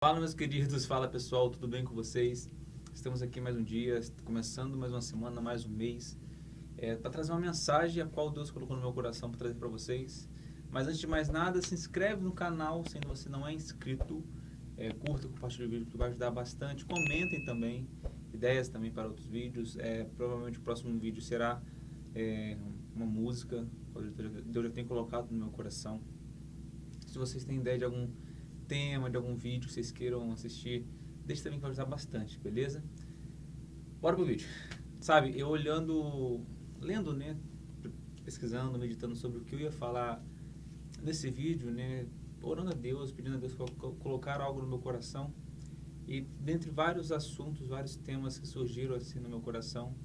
Fala, meus queridos, fala pessoal, tudo bem com vocês? Estamos aqui mais um dia, começando mais uma semana, mais um mês, para trazer uma mensagem a qual Deus colocou no meu coração para trazer para vocês. Mas antes de mais nada, se inscreve no canal, se você não é inscrito, curta, compartilhe o vídeo que vai ajudar bastante. Comentem também, ideias também para outros vídeos. Provavelmente o próximo vídeo será uma música, que Deus já tem colocado no meu coração. Se vocês têm ideia de algum tema, de algum vídeo que vocês queiram assistir, deixe também que vai ajudar bastante, beleza? Bora pro vídeo. Sabe, eu olhando, lendo, né, pesquisando, meditando sobre o que eu ia falar nesse vídeo, né, orando a Deus, pedindo a Deus para colocar algo no meu coração. E dentre vários assuntos, vários temas que surgiram assim no meu coração,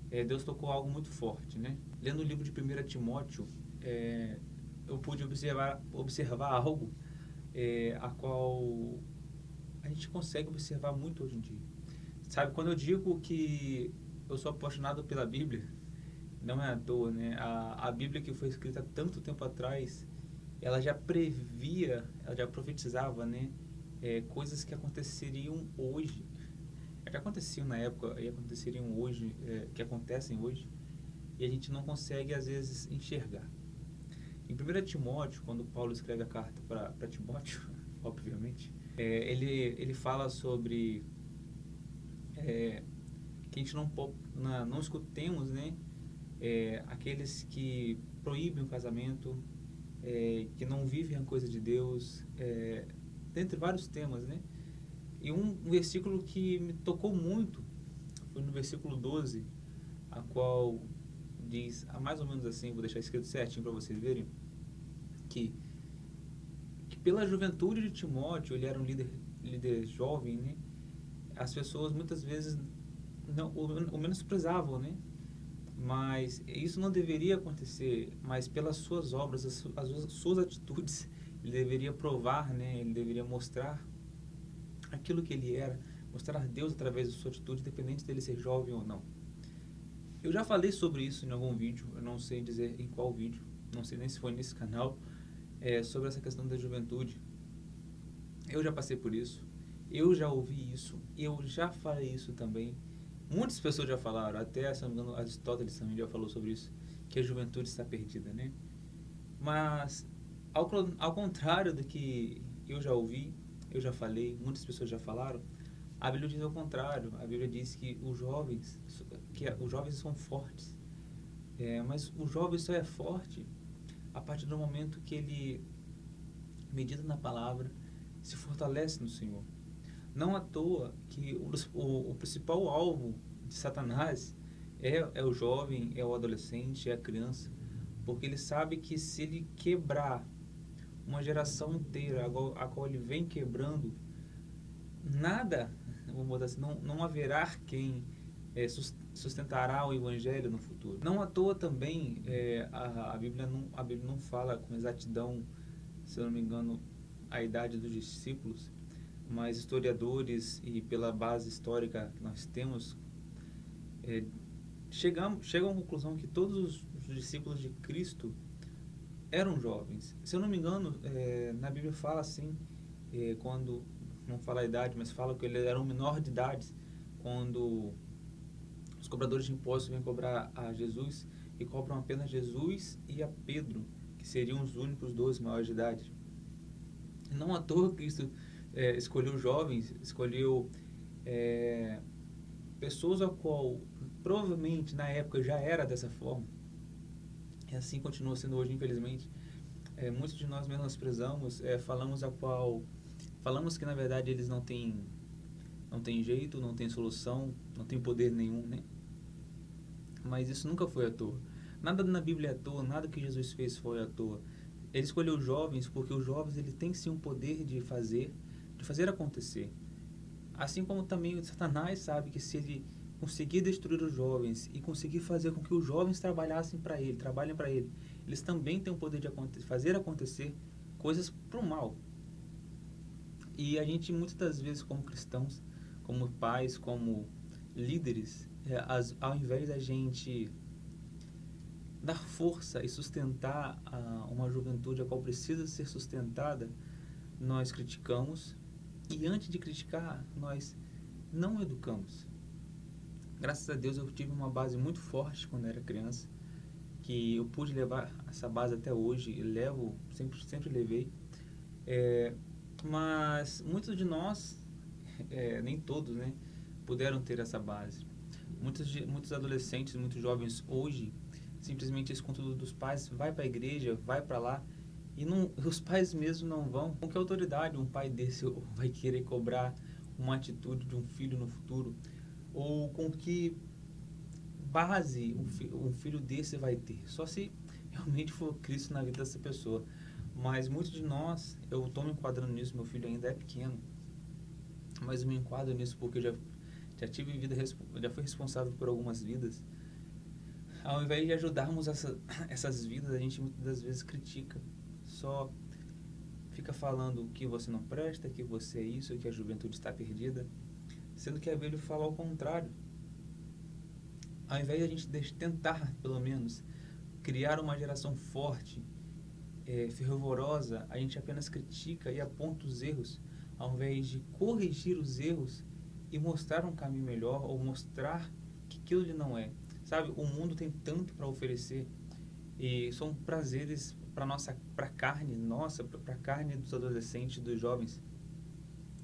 Deus tocou algo muito forte, né? Lendo o livro de 1 Timóteo, eu pude observar algo a qual a gente consegue observar muito hoje em dia. Sabe, quando eu digo que eu sou apaixonado pela Bíblia, não é à toa, né? A Bíblia que foi escrita há tanto tempo atrás, ela já previa, ela já profetizava, né? Coisas que aconteceriam hoje, que aconteciam na época e aconteceriam hoje, que acontecem hoje, e a gente não consegue às vezes enxergar. Em 1 Timóteo, quando Paulo escreve a carta para Timóteo, obviamente, ele fala sobre que a gente não escutemos, né, aqueles que proíbem o casamento, que não vivem a coisa de Deus, dentre vários temas, né? E um versículo que me tocou muito foi no versículo 12, a qual diz, mais ou menos assim, vou deixar escrito certinho para vocês verem, que, que pela juventude de Timóteo, ele era um líder jovem, né? As pessoas muitas vezes não o menosprezavam, né? Mas isso não deveria acontecer, mas pelas suas obras, as suas atitudes, ele deveria provar, né? Ele deveria mostrar aquilo que ele era, mostrar Deus através da sua atitude, independente dele ser jovem ou não. Eu já falei sobre isso em algum vídeo, eu não sei dizer em qual vídeo, não sei nem se foi nesse canal, sobre essa questão da juventude. Eu já passei por isso, eu já ouvi isso, eu já falei isso também. Muitas pessoas já falaram, até, se não me engano, Aristóteles também já falou sobre isso, que a juventude está perdida, né? Mas, ao contrário do que eu já ouvi, eu já falei, muitas pessoas já falaram, a Bíblia diz ao contrário. A Bíblia diz que os jovens são fortes. Mas o jovem só é forte a partir do momento que ele medita na palavra, se fortalece no Senhor. Não à toa que o principal alvo de Satanás é o jovem, é o adolescente, é a criança, porque ele sabe que se ele quebrar uma geração inteira, a qual ele vem quebrando, nada, vamos botar assim, não haverá quem sustentará o evangelho no futuro. Não à toa também a Bíblia não fala com exatidão, se eu não me engano, a idade dos discípulos, mas historiadores e pela base histórica que nós temos, chegam à conclusão que todos os discípulos de Cristo eram jovens. Se eu não me engano, na Bíblia fala assim, quando, não fala a idade, mas fala que ele era um menor de idade, quando os cobradores de impostos vêm cobrar a Jesus e cobram apenas Jesus e a Pedro, que seriam os únicos dois maiores de idade. Não à toa Cristo escolheu jovens, escolheu pessoas a qual provavelmente na época já era dessa forma, e assim continua sendo hoje, infelizmente. Muitos de nós menosprezamos, falamos que na verdade eles não têm jeito, não têm solução, não têm poder nenhum, né? Mas isso nunca foi à toa. Nada na Bíblia é à toa, nada que Jesus fez foi à toa. Ele escolheu os jovens porque os jovens ele tem sim um poder de fazer acontecer. Assim como também o Satanás sabe que se ele conseguir destruir os jovens e conseguir fazer com que os jovens trabalhem para ele, eles também têm o poder de fazer acontecer coisas para o mal. E a gente muitas das vezes como cristãos, como pais, como líderes, ao invés da gente dar força e sustentar uma juventude a qual precisa ser sustentada, nós criticamos E antes de criticar, nós não educamos. Graças a Deus eu tive uma base muito forte quando era criança, que eu pude levar essa base até hoje, e levo, sempre levei. É, mas muitos de nós, nem todos, né, puderam ter essa base. Muitos adolescentes, muitos jovens hoje, simplesmente escutam dos pais, vai para a igreja, vai para lá, e não, os pais mesmo não vão. Com que autoridade um pai desse vai querer cobrar uma atitude de um filho no futuro? Ou com que base um filho desse vai ter? Só se realmente for Cristo na vida dessa pessoa. Mas muitos de nós, eu estou me enquadrando nisso, meu filho ainda é pequeno, mas eu me enquadro nisso porque já tive vida, já fui responsável por algumas vidas. Ao invés de ajudarmos essas vidas, a gente muitas das vezes critica. Só fica falando que você não presta, que você é isso, que a juventude está perdida. Sendo que a Bíblia fala ao contrário. Ao invés de a gente tentar, pelo menos, criar uma geração forte, fervorosa, a gente apenas critica e aponta os erros, ao invés de corrigir os erros e mostrar um caminho melhor, ou mostrar que aquilo ele não é. Sabe, o mundo tem tanto para oferecer, e são prazeres para a carne nossa, para a carne dos adolescentes, dos jovens,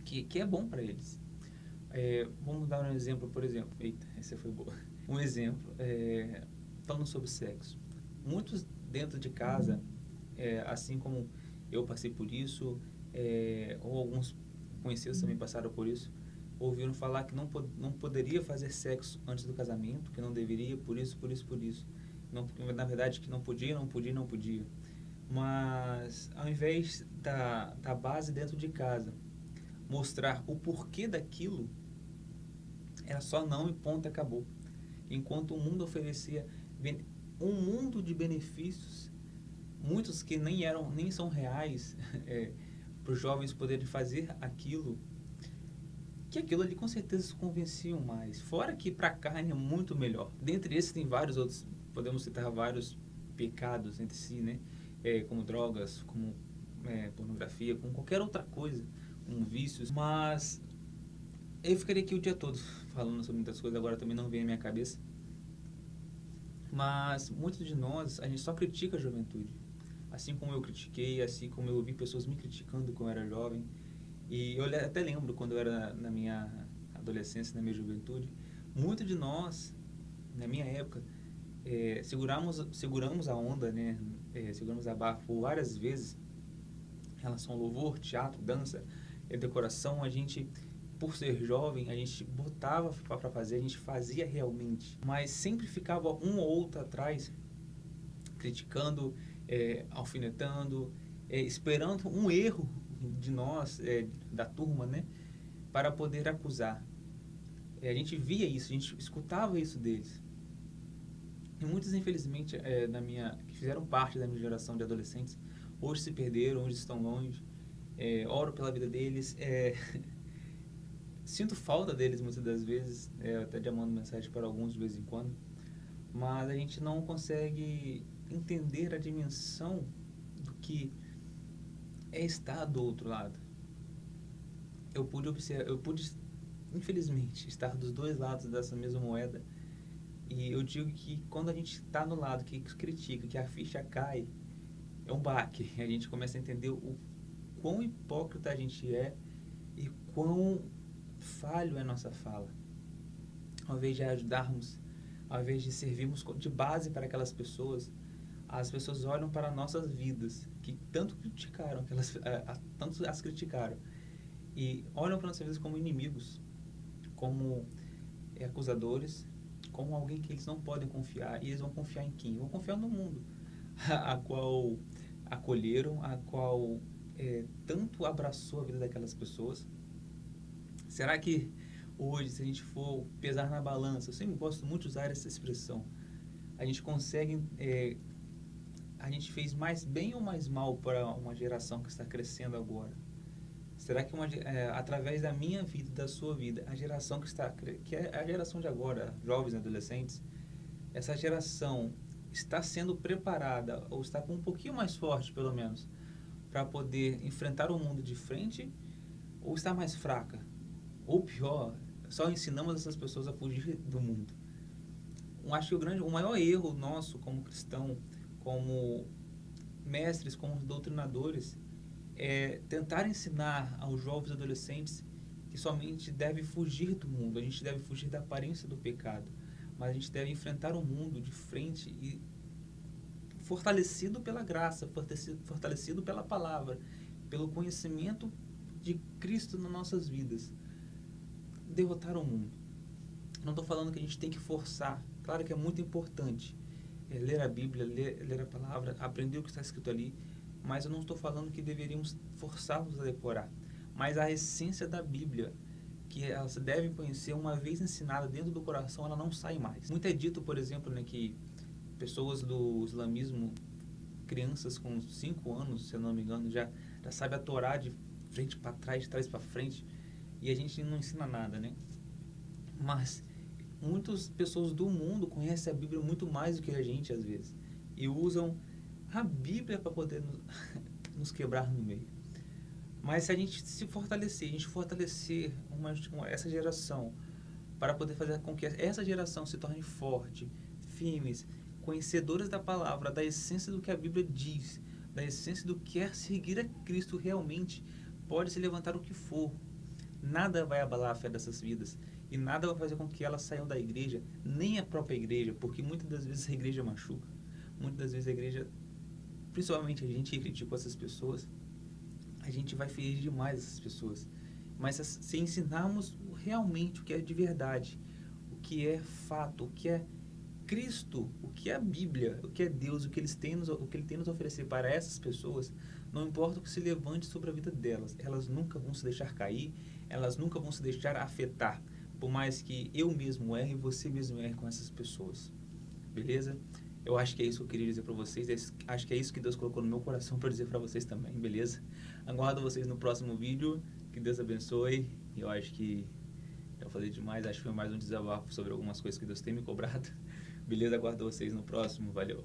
que é bom para eles. Vamos dar um exemplo, por exemplo. Eita, essa foi boa. Um exemplo, falando sobre sexo. Muitos dentro de casa, assim como eu passei por isso, ou alguns conhecidos também passaram por isso, ouviram falar que não poderia fazer sexo antes do casamento, que não deveria, por isso. Não, na verdade, que não podia. Mas, ao invés da base dentro de casa mostrar o porquê daquilo, era só não e ponto, acabou. Enquanto o mundo oferecia um mundo de benefícios, muitos que nem são reais, para os jovens poderem fazer aquilo, que aquilo ali com certeza convenciam mais. Fora que para a carne é muito melhor. Dentre esses tem vários outros, podemos citar vários pecados entre si, né? Como drogas, como pornografia, como qualquer outra coisa, como vícios. Mas eu ficaria aqui o dia todo falando sobre muitas coisas, agora também não vem à minha cabeça. Mas muitos de nós, a gente só critica a juventude. Assim como eu critiquei, assim como eu ouvi pessoas me criticando quando eu era jovem. E eu até lembro quando eu era na minha adolescência, na minha juventude, muitos de nós, na minha época, seguramos a onda, né? Seguramos a barra por várias vezes em relação ao louvor, teatro, dança, decoração. A gente, por ser jovem, a gente botava para fazer, a gente fazia realmente, mas sempre ficava um ou outro atrás, criticando, alfinetando, esperando um erro de nós, da turma, né, para poder acusar. A gente via isso, a gente escutava isso deles. E muitos, infelizmente, que fizeram parte da minha geração de adolescentes, hoje se perderam, hoje estão longe. Oro pela vida deles. Sinto falta deles muitas das vezes, até já mando mensagem para alguns de vez em quando. Mas a gente não consegue entender a dimensão do que é estar do outro lado. Eu pude, infelizmente, estar dos dois lados dessa mesma moeda. E eu digo que quando a gente está no lado que critica, que a ficha cai, é um baque. A gente começa a entender o quão hipócrita a gente é e quão falho é a nossa fala. Ao invés de ajudarmos, ao invés de servirmos de base para aquelas pessoas, as pessoas olham para nossas vidas, que tanto criticaram, tanto as criticaram, e olham para nossas vidas como inimigos, como acusadores, como alguém que eles não podem confiar. E eles vão confiar em quem? Vão confiar no mundo, a qual acolheram, a qual tanto abraçou a vida daquelas pessoas. Será que hoje, se a gente for pesar na balança, eu sempre gosto muito de usar essa expressão, a gente consegue, a gente fez mais bem ou mais mal para uma geração que está crescendo agora? Será que através da minha vida, da sua vida, a geração que é a geração de agora, jovens e adolescentes, essa geração está sendo preparada, ou está com um pouquinho mais forte, pelo menos, para poder enfrentar o mundo de frente, ou está mais fraca, ou pior, só ensinamos essas pessoas a fugir do mundo. Eu acho que o maior erro nosso como cristão, como mestres, como doutrinadores, é tentar ensinar aos jovens e adolescentes que somente deve fugir do mundo, a gente deve fugir da aparência do pecado, mas a gente deve enfrentar o mundo de frente e fortalecido pela graça, fortalecido pela palavra, pelo conhecimento de Cristo nas nossas vidas, derrotar o mundo. Não estou falando que a gente tem que forçar, claro que é muito importante ler a Bíblia, ler a palavra, aprender o que está escrito ali, mas eu não estou falando que deveríamos forçá-los a decorar, mas a essência da Bíblia, que elas devem conhecer, uma vez ensinada dentro do coração, ela não sai mais. Muito é dito, por exemplo, né, que pessoas do islamismo, crianças com 5 anos, se eu não me engano, já sabe a Torá de frente para trás, de trás para frente, e a gente não ensina nada, né? Mas muitas pessoas do mundo conhecem a Bíblia muito mais do que a gente, às vezes, e usam a Bíblia para poder nos quebrar no meio. Mas se a gente se fortalecer, a gente fortalecer essa geração, para poder fazer com que essa geração se torne forte, firmes, conhecedoras da palavra, da essência do que a Bíblia diz, da essência do que é seguir a Cristo realmente, pode se levantar o que for. Nada vai abalar a fé dessas vidas e nada vai fazer com que elas saiam da igreja, nem a própria igreja, porque muitas das vezes a igreja machuca. Muitas das vezes a igreja, principalmente a gente que critica essas pessoas, a gente vai ferir demais essas pessoas. Mas se ensinarmos realmente o que é de verdade, o que é fato, o que é Cristo, o que é a Bíblia, o que é Deus, o que Ele tem nos oferecer para essas pessoas, não importa o que se levante sobre a vida delas, elas nunca vão se deixar cair, elas nunca vão se deixar afetar, por mais que eu mesmo erre e você mesmo erre com essas pessoas. Beleza? Eu acho que é isso que eu queria dizer para vocês, acho que é isso que Deus colocou no meu coração para dizer para vocês também, beleza? Aguardo vocês no próximo vídeo, que Deus abençoe, eu acho que eu falei demais, acho que foi mais um desabafo sobre algumas coisas que Deus tem me cobrado. Beleza? Aguardo vocês no próximo. Valeu!